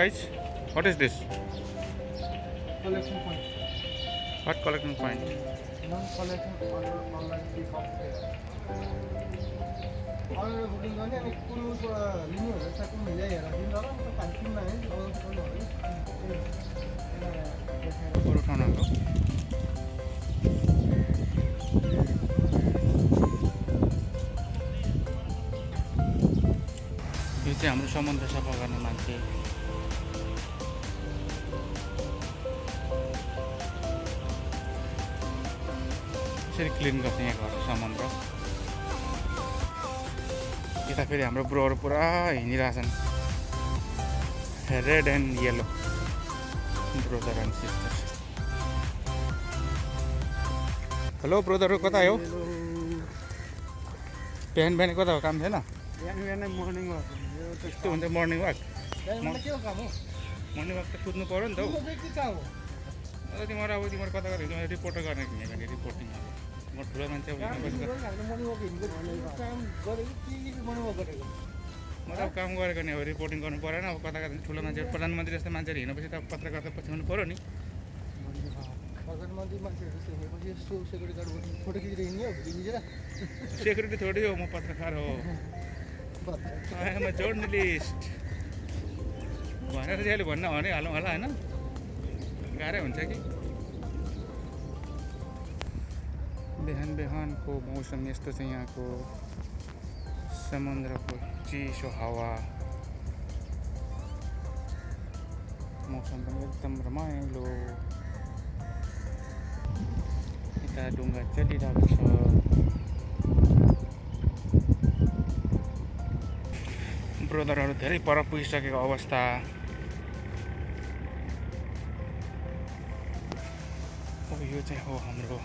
guys? What is this? Collection point. What collection point? Non-collection online pick up there. Online booking गर्ने अनि कुलबाट लिनु हो जस्तो कुन मिलाइ हेर दिनु होला म त खान्छु नि अगाउनु पर्नु होला Puro ठाउँहरु यो चाहिँ हाम्रो समुद्र सफा गर्ने मान्छे यसरी क्लिन गर्छ यहाँको समुद्र यता फेरि हाम्रो ब्रोहरु पुरा हिँडिरहेछन् red and yellow brother and sister hello ब्रदरहरु कता हो बिहान बिहान कता हो काम छैन बिहान बिहान मर्निङ वाक यस्तो हुन्छ मर्निङ वाक बिहान के हो काम हो मर्निङ वाक त कुद्नु पर्यो नि त हौ के छ हो तिमीहरू कता कता हिँड्नु रिपोर्टर गर्ने किनभने रिपोर्टिङ म ठुलो मान्छे मर्निङ वाक हिँड्नु काम गरेको के मर्निङ वाक गरेको म त काम गरेको नि अब रिपोर्टिङ गर्नु परेन अब कता कता ठुलो मान्छे प्रधानमन्त्री जस्तो मान्छेहरू हिँडेपछि त पत्रकार त पछि हुनु पर्यो नि प्रधानमन्त्री मान्छेहरू हिँडेपछि यस्तो सेक्युरिटी गार्ड फोटो खिचेर हिँड्ने हो खिचेर सेक्युरिटी थोरै हो म पत्रकार हो आई एम अ जर्नलिस्ट भनेर चाहिँ अहिले भन्न भने हालौँ होला होइन गाह्रै हुन्छ कि बिहान बिहानको मौसम यस्तो छ यहाँको समुद्रको चिसो हावा मौसम पनि एकदम रमाइलो यता डुङ्गा चलिरहेको छ ब्रदरहरू धेरै पर पुगिसकेको अवस्था यो चाहिँ हो हाम्रो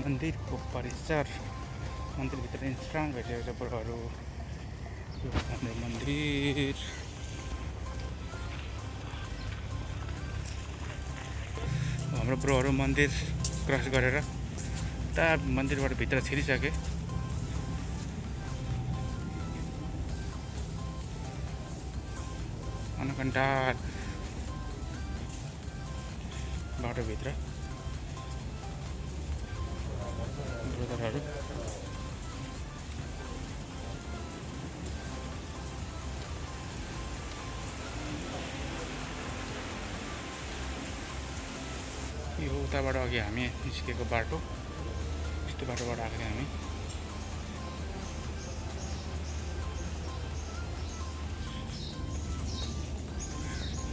मन्दिरको परिसर मन्दिरभित्र इन्स्ट्राङ भइसकेको छ ब्रोहरू यो हाम्रो मन्दिर हाम्रो ब्रोहरू मन्दिर क्रस गरेर उता मन्दिरबाट भित्र छिरिसके अनकन्टा बाटोभित्र ब्रदरहरू यो उताबाट अघि हामी निस्केको बाटो यस्तो बाटोबाट आएको थियौँ हामी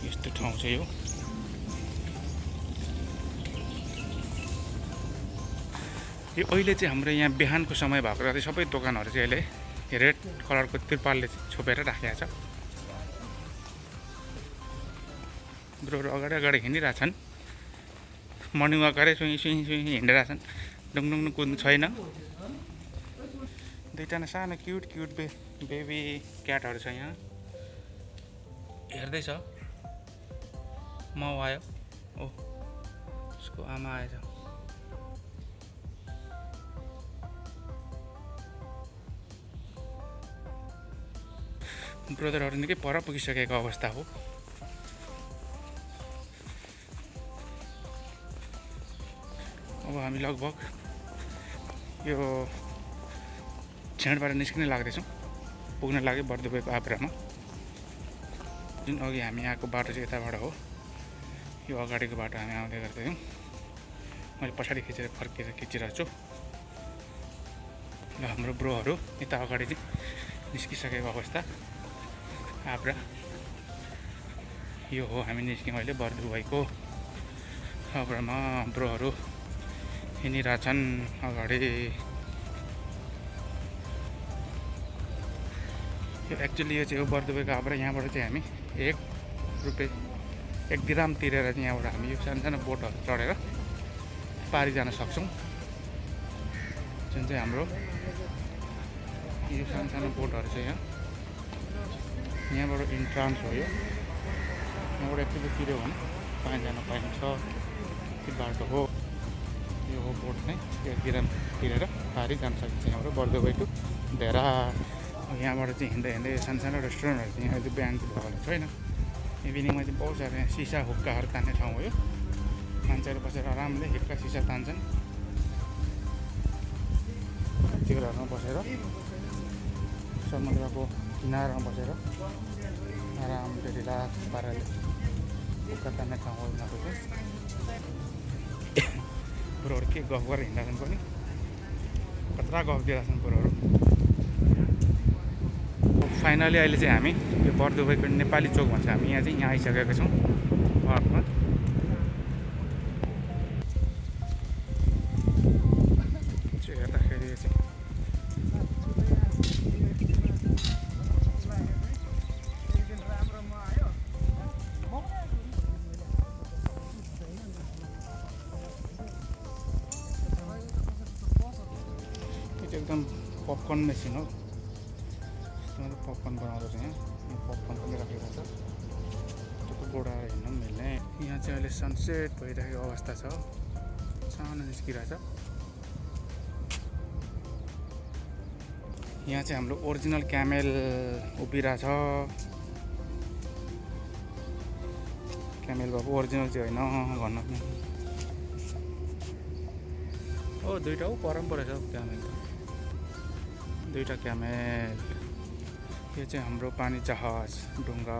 यस्तो ठाउँ चाहिँ यो अहिले चाहिँ हाम्रो यहाँ बिहानको समय भएको र सबै दोकानहरू चाहिँ अहिले रेड कलरको तिरपालले छोपेर राखेको छ ब्रोहरू अगाडि अगाडि हिँडिरहेछन् मर्निङ वाक गरेर सुई सुई सुई हिँडिरहेछन् डुङडुङ कुद्नु छैन दुईजना सानो क्युट क्युट बेबी क्याटहरू छ यहाँ हेर्दैछ माउ आयो ओ उसको आमा आएछ ब्रदरहरू निकै पर पुगिसकेको अवस्था हो अब हामी लगभग यो छेडबाट निस्किन लाग्दैछौँ पुग्न लाग्यो बर दुबईको आब्रामा जुन अघि हामी आएको बाटो चाहिँ यताबाट हो यो अगाडिको बाटो हामी आउँदै गर्दैछौँ मैले पछाडि खिचेर फर्केर खिचिरहेको छु ल हाम्रो ब्रोहरू यता अगाडि चाहिँ निस्किसकेको अवस्था आब्रा यो हो हामी निस्क्यौँ अहिले बर दुबईको आब्रामा ब्रोहरू हिँडिरहेछन् अगाडि यो एक्चुअली यो चाहिँ हो बर दुबईको आब्रा यहाँबाट चाहिँ हामी 1 रुपियाँ 1 दिराम तिरेर चाहिँ यहाँबाट हामी यो सानो सानो बोटहरू चढेर पारी जान सक्छौँ जुन चाहिँ हाम्रो यो सानो सानो बोटहरू छ यहाँबाट इन्ट्रान्स हो यो यहाँबाट एक्चुअली तिर्यो भने पानी जान पाइन्छ त्यो बाटो हो यो हो बोट चाहिँ त्यो तिरेर पारी जान सकिन्छ यहाँबाट बर दुबई टु भेरा यहाँबाट चाहिँ हिँड्दै हिँड्दै सानो सानो रेस्टुरेन्टहरू चाहिँ यहाँ चाहिँ बिहान भएको छैन इभिनिङमा चाहिँ बहुत सारा यहाँ सिसा हुक्काहरू तान्ने ठाउँ हो यो। मान्छेहरू बसेर आरामले हिक्का सिसा तान्छन्। चिरहरूमा बसेर समुद्रको किनारमा बसेर आरामले रिल्याक्स पाराले हुक्का तान्ने ठाउँ हो उनीहरूको चाहिँ। बुढोहरू के गफ गरेर हिँड्छन् पनि, कत्रा गफ दिइरहेछन् बुढोहरू। फाइनली अहिले चाहिँ हामी यो बर दुबईको नेपाली चोक भन्छ, हामी यहाँ चाहिँ यहाँ आइसकेका छौँ पार्कमा। हेर्दाखेरि चाहिँ एकदम पपकर्न मेसिन हो। पपकर्न बनाउँदो रहेछ यहाँ पपकर्न पनि राखेको छ। त्यो गोडा हिँड्न पनि मिल्ने। यहाँ चाहिँ अहिले सनसेट भइरहेको अवस्था छ, सानो निस्किरहेछ। यहाँ चाहिँ हाम्रो ओरिजिनल क्यामेल उभिरहेछ। क्यामेल भएको ओरिजिनल चाहिँ होइन भन्नु पनि। ओ दुईवटा परम्परा रहेछ क्यामेल त, दुईवटा क्यामेल। यो चाहिँ हाम्रो पानी जहाज ढुङ्गा।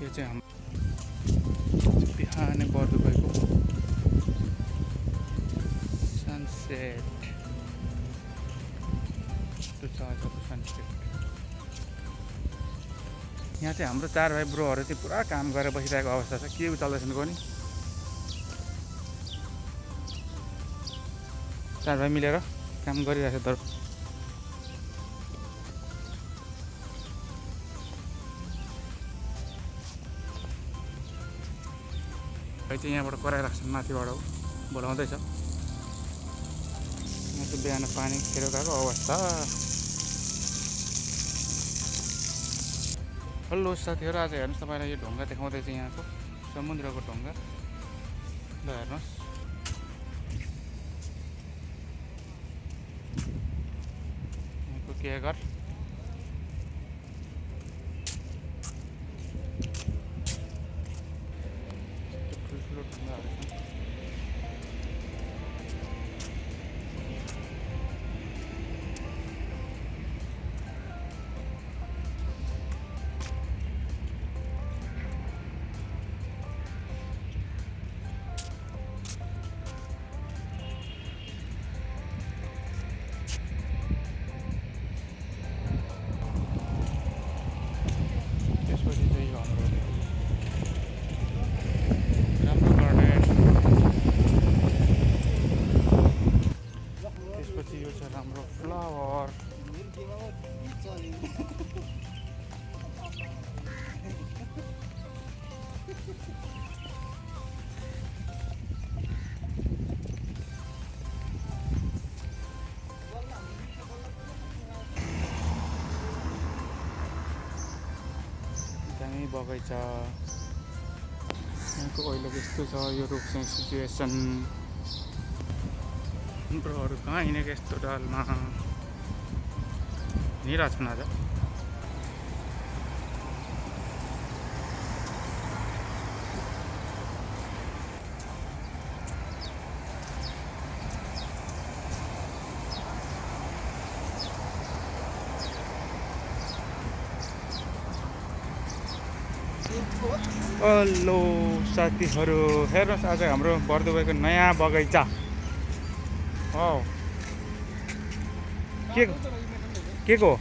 यो चाहिँ हाम्रो बिहानै बर दुबईको सनसेट। सनसेट यहाँ चाहिँ हाम्रो 4 भाइ ब्रोहरू चाहिँ पुरा काम गरेर बसिरहेको अवस्था छ। के चल्दैछन् कोनी 4 भाइ मिलेर काम गरिरहेको छ। भाइ चाहिँ यहाँबाट कराइराख्छन्, माथिबाट बोलाउँदैछ। यहाँ चाहिँ बिहान पानी खेर गएको अवस्था। हेलो साथीहरू, आज हेर्नुहोस् तपाईँलाई यो ढुङ्गा देखाउँदैछ, यहाँको समुद्रको ढुङ्गा। ल हेर्नुहोस्, यहाँको के घर ठुल्ठुलो ढुङ्गाहरू छन्। त्यसपछि चाहिँ यो हाम्रो राम्रो गार्डन। त्यसपछि यो छ राम्रो फ्लावर। दामी बगैँचा। यहाँको अहिले यस्तो छ यो रुख चाहिँ सिचुएसन। ब्रोहरू कहाँ हिँडेको यस्तो डालमा हिँडिरहेको छन् आज। हेलो साथीहरू, हेर्नुहोस् आज हाम्रो बर दुबईको नयाँ बगैँचा हो। के को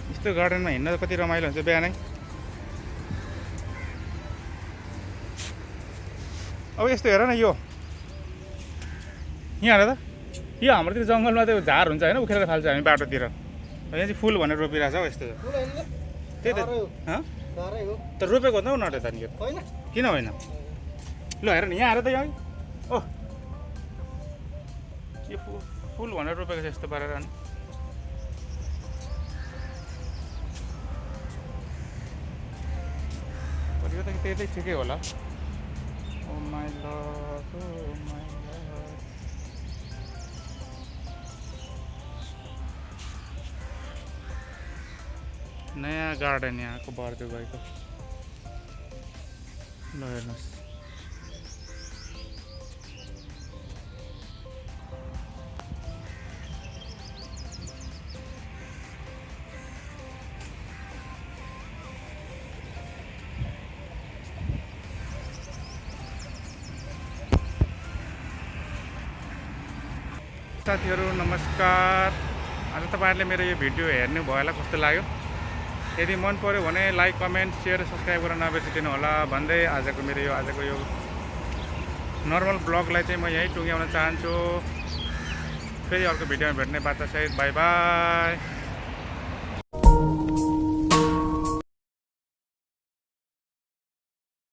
यस्तो गार्डनमा हिँड्न कति रमाइलो हुन्छ बिहानै। अब यस्तो हेर न, यो यहाँ हेर त, यो हाम्रोतिर जङ्गलमा त झार हुन्छ होइन, उखेलेर फाल्छ हामी बाटोतिर। यहाँ चाहिँ फुल भनेर रोपिरहेछ हौ यस्तो। त्यही त तर रोपेको त नटे त नि यो, किन होइन? ल हेर नि, यहाँ हेर त यहाँ। ओ यो फुल भनेर रोपेको छ यस्तो पारेर। अनि यो त त्यही ठिकै होला। Oh my love, oh my love. नयाँ गार्डन यहाँको बर दुबईको। ल हेर्नुहोस्, साथीहरू नमस्कार। आज तपाईहरुले मेरो यो भिडियो हेर्नु भयो होला कस्तो लाग्यो? यदि मन पर्यो भने लाइक, कमेन्ट, शेयर, सब्स्क्राइब गर्न नबिर्सिदिनु होला भन्दै आजको यो नर्मल ब्लगलाई चाहिँ म यही टुङ्ग्याउन चाहन्छु। फेरि अर्को भिडियोमा भेट्ने बाचा सहित बाई बाई।